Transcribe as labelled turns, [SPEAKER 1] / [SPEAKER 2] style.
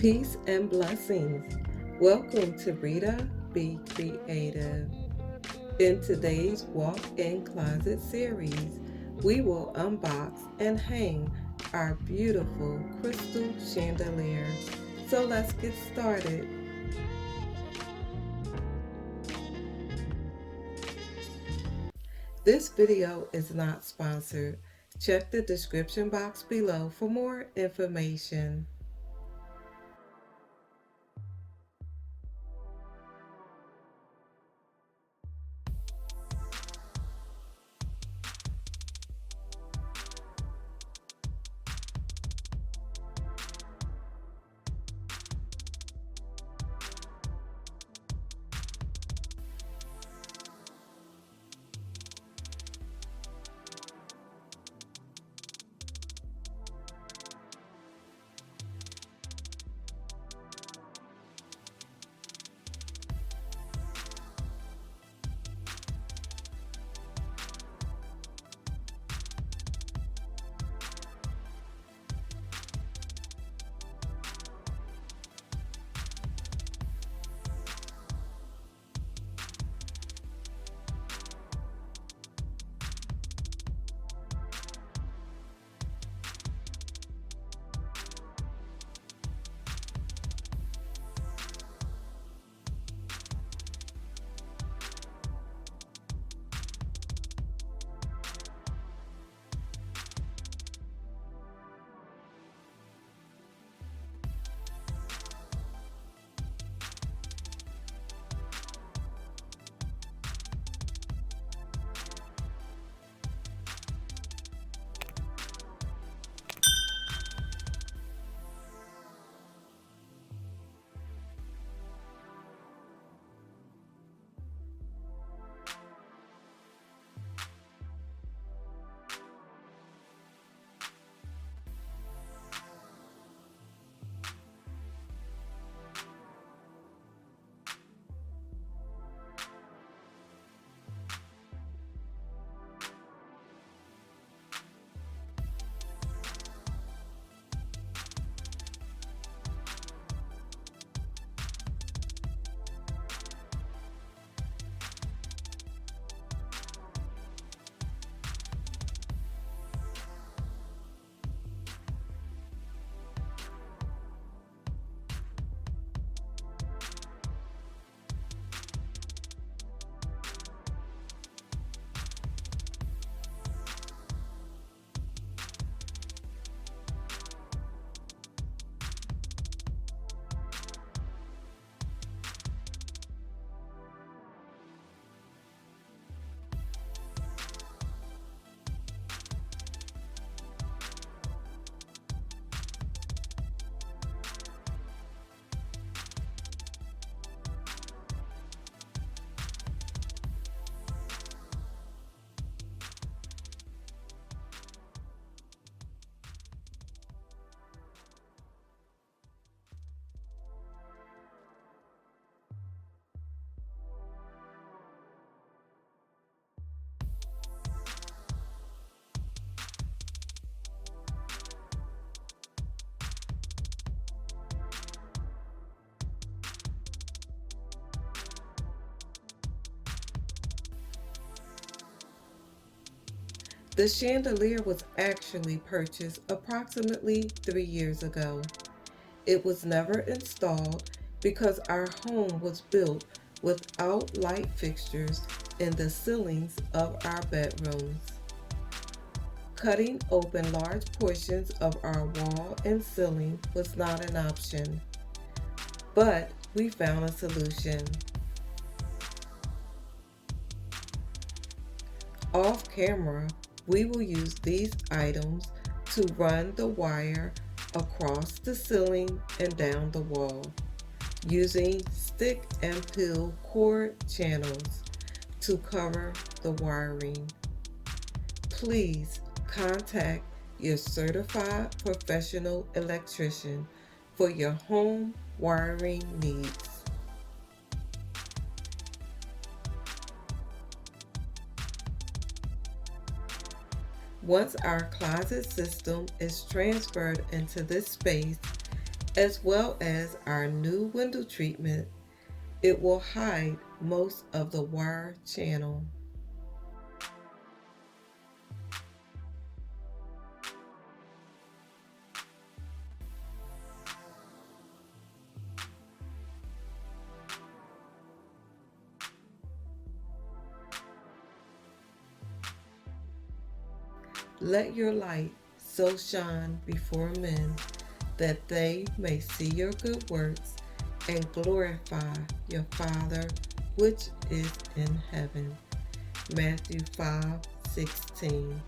[SPEAKER 1] Peace and blessings. Welcome to Rita Be Creative. In today's walk-in closet series, we will unbox and hang our beautiful crystal chandelier. So let's get started. This video is not sponsored. Check the description box below for more information. The chandelier was actually purchased approximately 3 years ago. It was never installed because our home was built without light fixtures in the ceilings of our bedrooms. Cutting open large portions of our wall and ceiling was not an option, but we found a solution. Off camera, we will use these items to run the wire across the ceiling and down the wall, using stick and peel cord channels to cover the wiring. Please contact your certified professional electrician for your home wiring needs. Once our closet system is transferred into this space, as well as our new window treatment. It will hide most of the wire channel. Let your light so shine before men that they may see your good works and glorify your Father which is in heaven. Matthew 5:16.